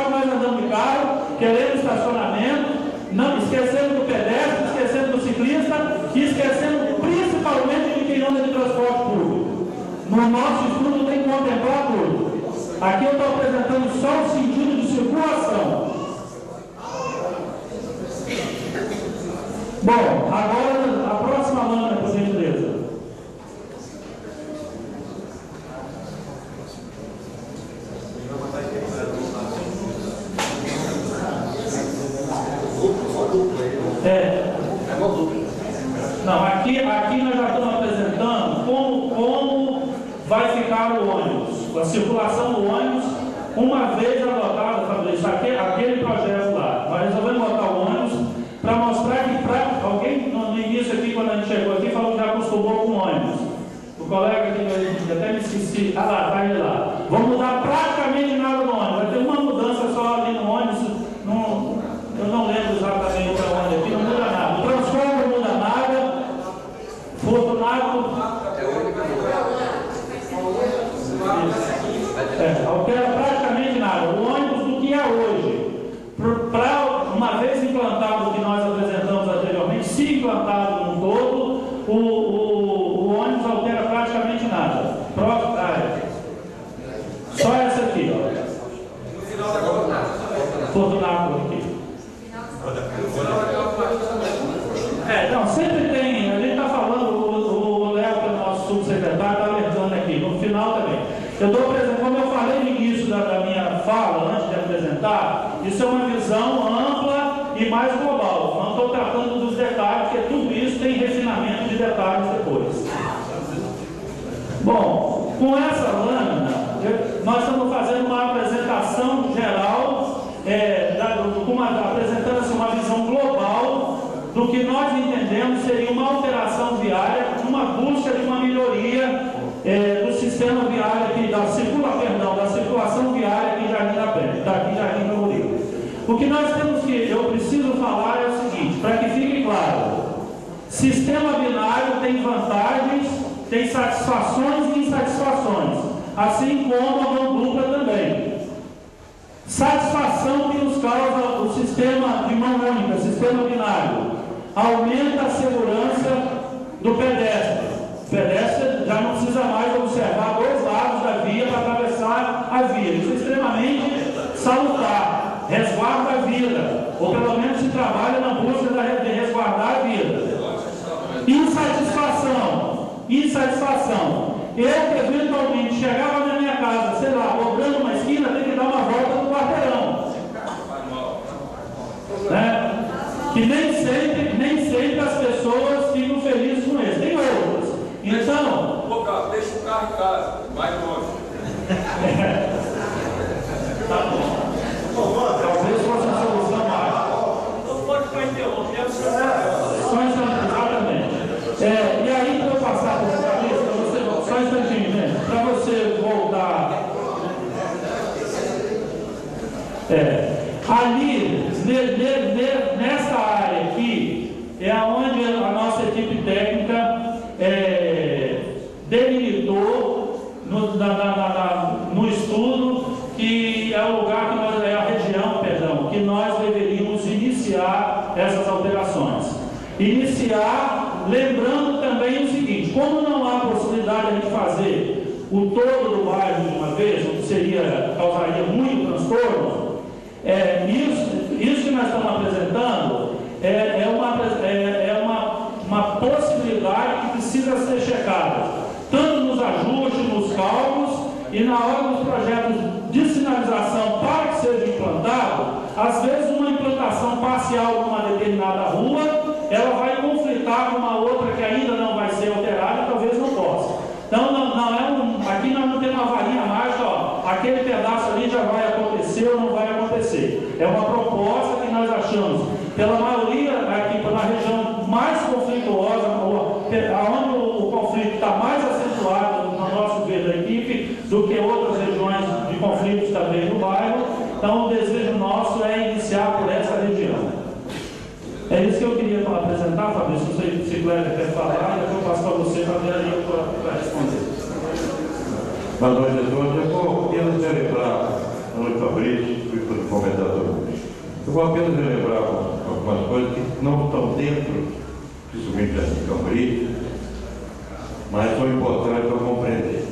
nós andamos de carro, querendo estacionamento, não esquecendo do pedestre, esquecendo do ciclista e esquecendo principalmente de quem anda de transporte público. No nosso estudo tem que contemplar tudo. Aqui eu estou apresentando só o sentido de circulação. Bom, agora a próxima lâmina, por gentileza. Não, aqui nós já estamos apresentando como vai ficar o ônibus, a circulação do ônibus, uma vez adotado, Fabrício, aquele projeto lá. Nós resolvemos botar o ônibus para mostrar que alguém no início aqui, quando a gente chegou aqui, falou que já acostumou com o ônibus. O colega aqui, até me esqueci, lá, tá ele lá. Vamos mudar praticamente nada no ônibus. Vai ter uma mudança só ali no ônibus, eu não lembro exatamente para onde aqui, não muda nada. O transformador não muda nada, Fortunato altera praticamente nada. O ônibus do que é hoje, para uma vez implantado o que nós apresentamos anteriormente, se implantado no todo, o ônibus altera praticamente nada. Próximo, só essa aqui, Fortunato aqui. Não, sempre tem, a gente está falando, o Léo, que é o nosso subsecretário, está alertando aqui, no final também. Eu estou apresentando, como eu falei no início da minha fala, antes de apresentar, isso é uma visão ampla e mais global. Não estou tratando dos detalhes, porque tudo isso tem refinamento de detalhes depois. Bom, com essa lâmina, nós estamos fazendo uma apresentação geral, apresentando uma visão global do que nós entendemos seria uma alteração viária, uma busca de uma melhoria do sistema viário aqui, da circulação viária aqui em Jardim da Penha, daqui em Jardim do Murilo. O que nós temos eu preciso falar é o seguinte, para que fique claro: sistema binário tem vantagens, tem satisfações e insatisfações, assim como a mão dupla também. Satisfação que nos causa o sistema de mão única, sistema binário, aumenta a segurança do pedestre. O pedestre já não precisa mais observar dois lados da via para atravessar a via. Isso é extremamente salutar, resguarda a vida, ou pelo menos se trabalha na busca de resguardar a vida. Insatisfação. Eu que eventualmente chegava na minha casa, sei lá, dobrando uma esquina, tem que dar uma volta no quarteirão. Né? Que nem sempre as pessoas ficam felizes com isso. Tem outras. Então. Deixa o carro em casa, vai longe. Tá bom. Talvez fosse a solução mágica. Não pode ficar interrompendo. Exatamente. E aí, para eu passar por essa lista, só um instantinho, gente, para você voltar. Ali, nessa área aqui, é onde a nossa equipe técnica delimitou no estudo que é o lugar a região, que nós deveríamos iniciar essas alterações. Lembrando também o seguinte: como não há possibilidade de fazer o todo do bairro de uma vez, o que causaria muito transtorno, isso que nós estamos apresentando é uma possibilidade que precisa ser checada, tanto nos ajustes, nos cálculos e na hora dos projetos de sinalização para que seja implantado. Às vezes uma implantação parcial numa determinada rua, ela vai conflitar com uma outra que ainda não vai ser alterada e talvez não possa. Então aqui nós não temos uma varinha mágica, aquele pedaço ali já vai acontecer ou não vai acontecer. É uma proposta que nós achamos, pela maioria aqui na região mais conflituosa, onde o conflito está mais acentuado, no nosso ver da equipe, do que outras regiões de conflitos também no bairro. Então o desejo nosso é iniciar por essa região. É isso que eu queria apresentar, Fabrício. Não sei se o Cléber quer falar, e depois eu passo para você para ver ali para responder. Boa noite a todos. Eu queria celebrar a noite Fabrício, fui comentar. Eu vou apenas relembrar algumas coisas que não estão dentro, principalmente de Camboriú, mas são importantes para compreender.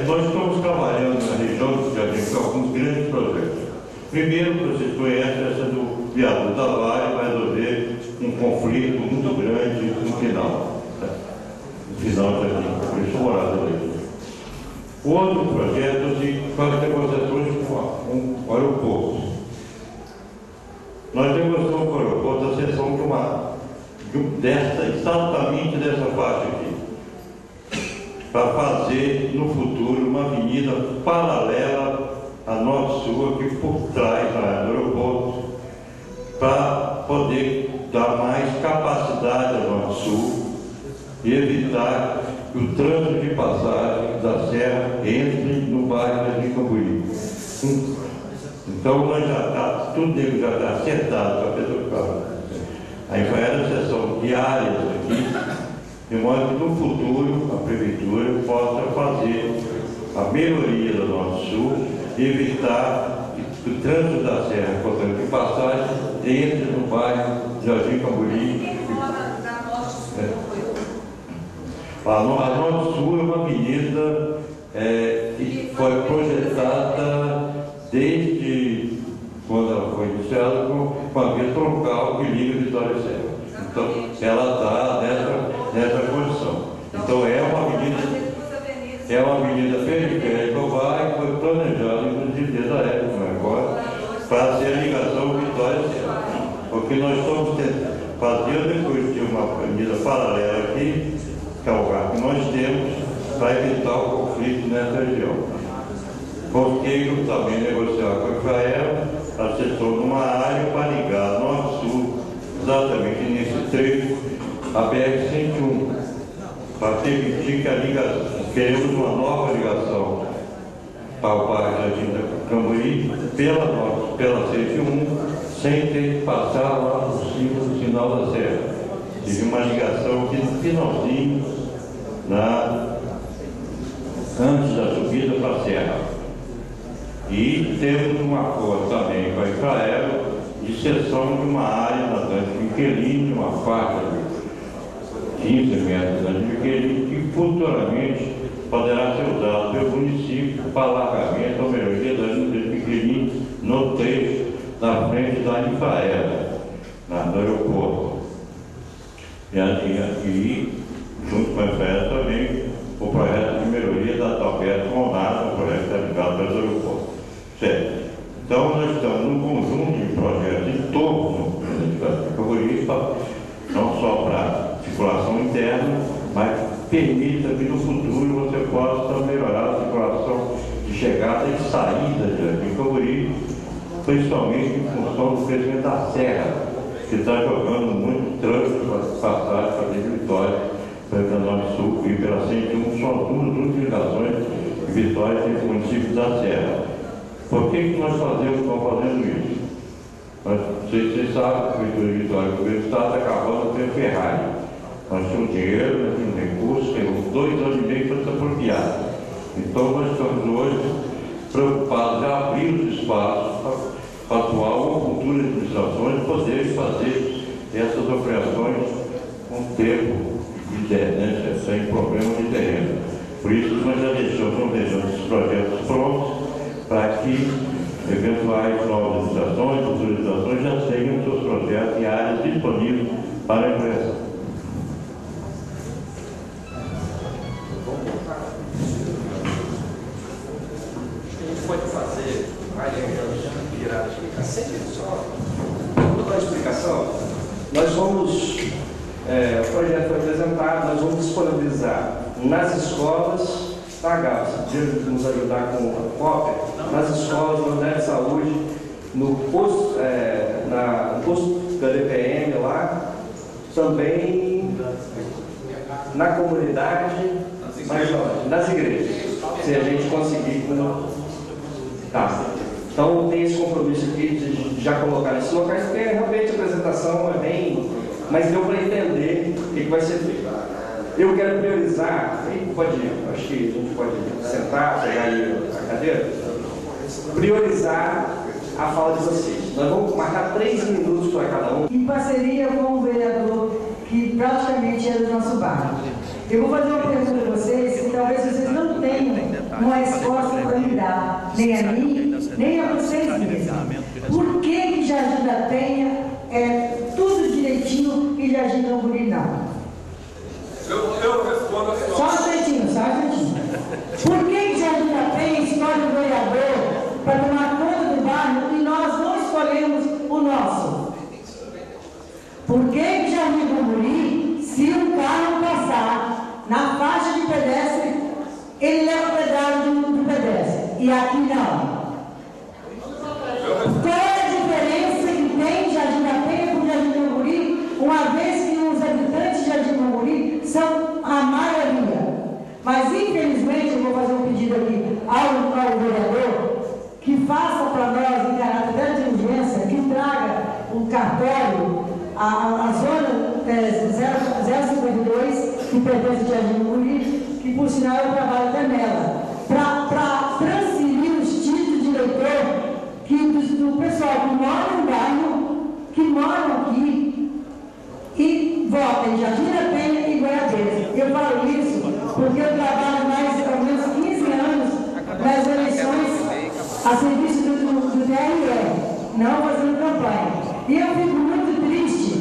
Nós estamos trabalhando na região do Jardim com alguns grandes projetos. Primeiro, vocês conhecem essa do viaduto da Vale, vai resolver um conflito muito grande no final. No final do Jardim, por isso morado ali. Outro projeto de faz negociações com o aeroporto. Nós negociamos com o aeroporto a cessão exatamente dessa faixa aqui, para fazer no futuro uma avenida paralela a Norte-Sul, aqui por trás do aeroporto, para poder dar mais capacidade ao Norte-Sul e evitar que o trânsito de passagem da Serra entre no bairro de Camboriú. Então, nós tudo já está acertado para a pessoa. Aí vai a seção de áreas aqui, de modo que no futuro a Prefeitura possa fazer a melhoria do Norte-Sul e evitar que o trânsito da Serra, portanto, de passagem, entre no bairro de Jardim Camboriú. A Norte-Sul é uma avenida que foi projetada desde quando ela foi iniciada com a via troncal que liga Vitória e Serra. Então, ela está nessa condição. Então, é uma avenida periférica ao bairro que foi planejada, inclusive, desde a época, agora, para ser a ligação Vitória e Serra. Porque nós estamos fazendo depois de uma avenida paralela aqui, que é o lugar que nós temos, para evitar o conflito nessa região. Conseguimos também negociar com a Infraero a seção de uma área para ligar Norte-Sul, exatamente nesse trecho, a BR-101, para permitir que a ligação, queremos uma nova ligação para o bairro Jardim da Camboriú pela 101, sem ter que passar lá por cima do sinal da Serra. Tive uma ligação aqui no finalzinho, antes da subida para a Serra. E temos um acordo também com a Infraero de cessão de uma área na Dante Michelini, uma faixa de 15 metros da Dante Michelini, que futuramente poderá ser usado pelo município para alargamento ou melhoria da Dante Michelini no trecho da frente da Infraero, no aeroporto. E junto com a Infraero também, o projeto de melhoria da Talberto Monado, o projeto que é ligado para o aeroporto. Certo. Então, nós estamos num conjunto de projetos em torno da Camboriú, não só para circulação interna, mas permita que no futuro você possa melhorar a circulação de chegada e saída de Camboriú, principalmente em função do crescimento da Serra, que está jogando muito trânsito para passar para Vitória, pela Norte-Sul e pela 101, são duas ligações de Vitória e município da Serra. Por que nós estamos fazendo isso? Vocês sabem que a Prefeitura de Vitória, o governo do Estado, está acabando de ter Ferrari. Nós temos dinheiro, nós temos recursos, temos 2 anos e meio para se apropriar. Então, nós estamos hoje preocupados em abrir os espaços para a atual ou futuras administrações poderem fazer essas operações com tempo sem problema de terreno. Por isso, nós já deixamos esses projetos prontos para que eventuais novas licitações, futuras licitações já tenham seus projetos em áreas disponíveis para a empresa. A gente pode fazer, virar a explicação, só toda a explicação. Nós vamos, o projeto foi apresentado, nós vamos disponibilizar nas escolas, tá, Gabo? Se podia nos ajudar com a cópia, nas escolas, na unidade de saúde, no posto, no posto da DPM lá, também na comunidade, mas não, nas igrejas, se a gente conseguir. Tá. Então tem esse compromisso aqui de já colocar nesses locais, porque realmente a apresentação é bem, mas deu para entender o que vai ser feito. Eu quero priorizar, acho que a gente pode sentar, pegar aí a cadeira, priorizar a fala de vocês. Nós vamos marcar 3 minutos para cada um. Em parceria com o vereador, que praticamente é do nosso bairro. Eu vou fazer uma pergunta para vocês, que talvez vocês não tenham uma resposta para me dar, nem a mim, nem a vocês mesmos. Por que Jardim da Penha é tudo direitinho e Jardim do Camburi não? Eu respondo a senhora. Só um instantinho. Por que Jardim da Penha escolhe o vereador para tomar conta do bairro e nós não escolhemos o nosso? Por que Jardim do Camburi, se um carro passar na faixa de pedestre, ele leva o pedágio do pedestre e aqui não? Qual é a diferença que tem Jardim da Penha com Jardim do Camburi, uma vez que os habitantes de Jardim do Camburi são a maioria? Mas, infelizmente, eu vou fazer um pedido aqui ao vereador que faça para nós, em caráter de urgência, que traga um cartório, a zona 052, que pertence a Jardim do Camburi, que, por sinal, eu trabalho até nela, para transferir os títulos de eleitor do pessoal que mora no bairro, que moram aqui e votam em Jardim da Penha e Goiabeiras. Eu falo isso porque eu trabalho mais ou menos 15 anos nas eleições a serviço do TRE, não fazendo campanha. E eu fico muito triste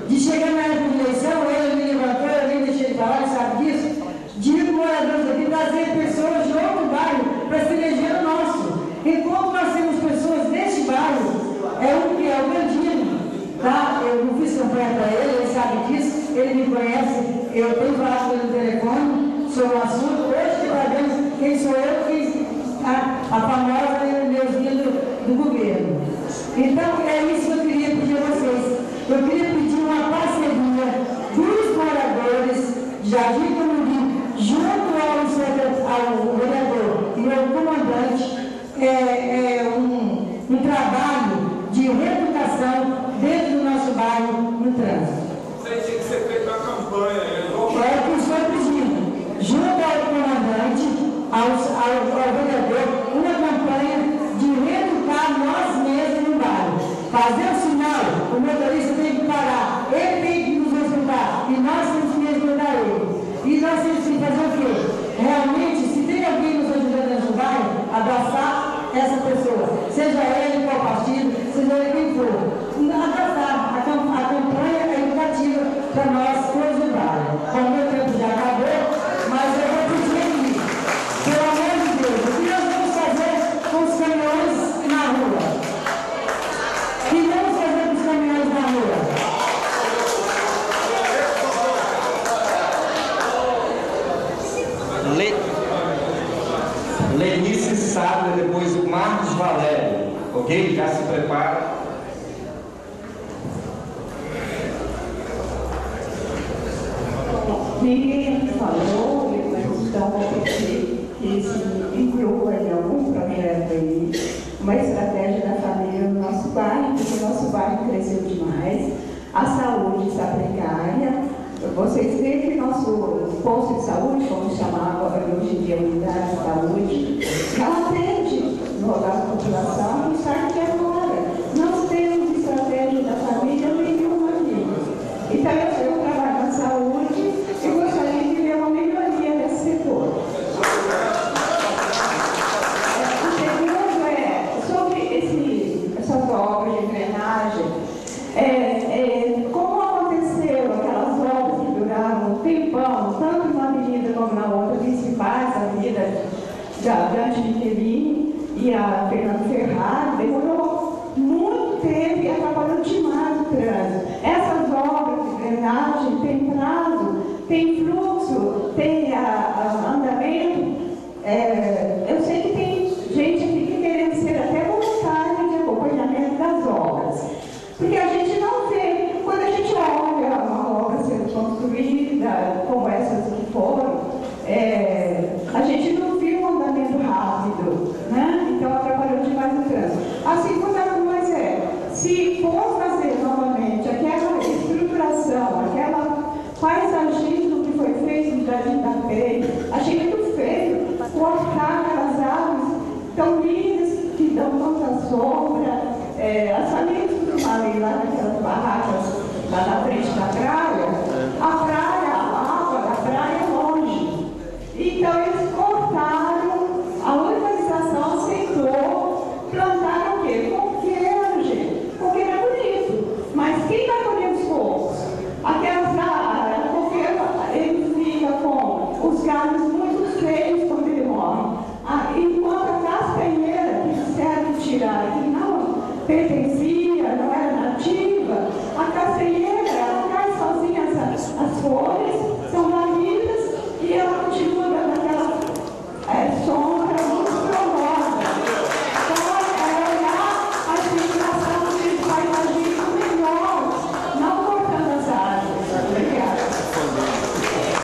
de chegar na época de eleição, ele me levantou, eu nem deixei de falar, ele sabe disso, de moradores aqui trazer pessoas de outro bairro para se eleger o nosso. Enquanto nós temos pessoas deste bairro, é um que é o Gandino, tá? Eu não fiz campanha para ele sabe disso, ele me conhece, eu tenho falado pelo telefone sobre o assunto, hoje que está vendo quem sou eu, a famosa neuzinha do governo. Então, é isso que eu queria pedir a vocês. Eu queria pedir uma parceria dos moradores de Jardim do Camburi, junto ao vereador e ao comandante, um trabalho de reeducação dentro do nosso bairro no trânsito. Isso aí tinha que ser feito uma campanha. É o que estou pedindo, junto ao comandante, ao vereador, uma campanha de reeducar nós mesmos no bairro. Fazer o sinal, o motorista tem que parar, ele tem que nos respeitar e nós temos que respeitar ele. E nós temos que fazer o quê? Realmente, se tem alguém nos ajudando no bairro, abraçar essa pessoa, seja ele qual partido, seja ele quem for. Abraçar, a campanha é educativa para nós todos no bairro. O meu tempo já acabou, mas eu vou pedir aqui, pelo amor de Deus, o que nós vamos fazer com os caminhões na rua? O que vamos fazer com os caminhões na rua? Lenice Sádua, depois o Marcos Valério, ok? Já se prepara. Ninguém falou, mas então vou pedir que se inclua em algum projeto aí uma estratégia da família no nosso bairro, porque o nosso bairro cresceu demais, a saúde está precária. Vocês veem que nosso posto de saúde, como chamava hoje em dia a unidade de saúde, ela atende a população e sabe que agora não temos estratégia da família nenhuma aqui. Então eu trabalho na saúde e gostaria de ver uma melhoria nesse setor. O segundo é sobre essas obras de drenagem. Como aconteceram aquelas obras que duraram um tempão, tanto numa avenida como na outra, principais, a avenida da Dante Michelini e a Fernando Ferrari, demorou muito tempo e atrapalhou demais o trânsito. Essas obras de drenagem têm prazo, tem fluxo, tem andamento. Eu sei que tem gente aqui que querendo ser até voluntário de acompanhamento das obras. Porque a gente não vê, quando a gente olha uma obra sendo construída, como essas que foram, a gente não viu um andamento rápido, né? Então atrapalhou demais o trânsito. A segunda coisa se for fazer novamente aquela estruturação, aquela paisagismo que foi feito no Jardim da Penha, achei muito feio cortar aquelas árvores tão lindas que dão tanta sombra, as famílias que eu falei lá naquelas barracas, lá na frente da praia,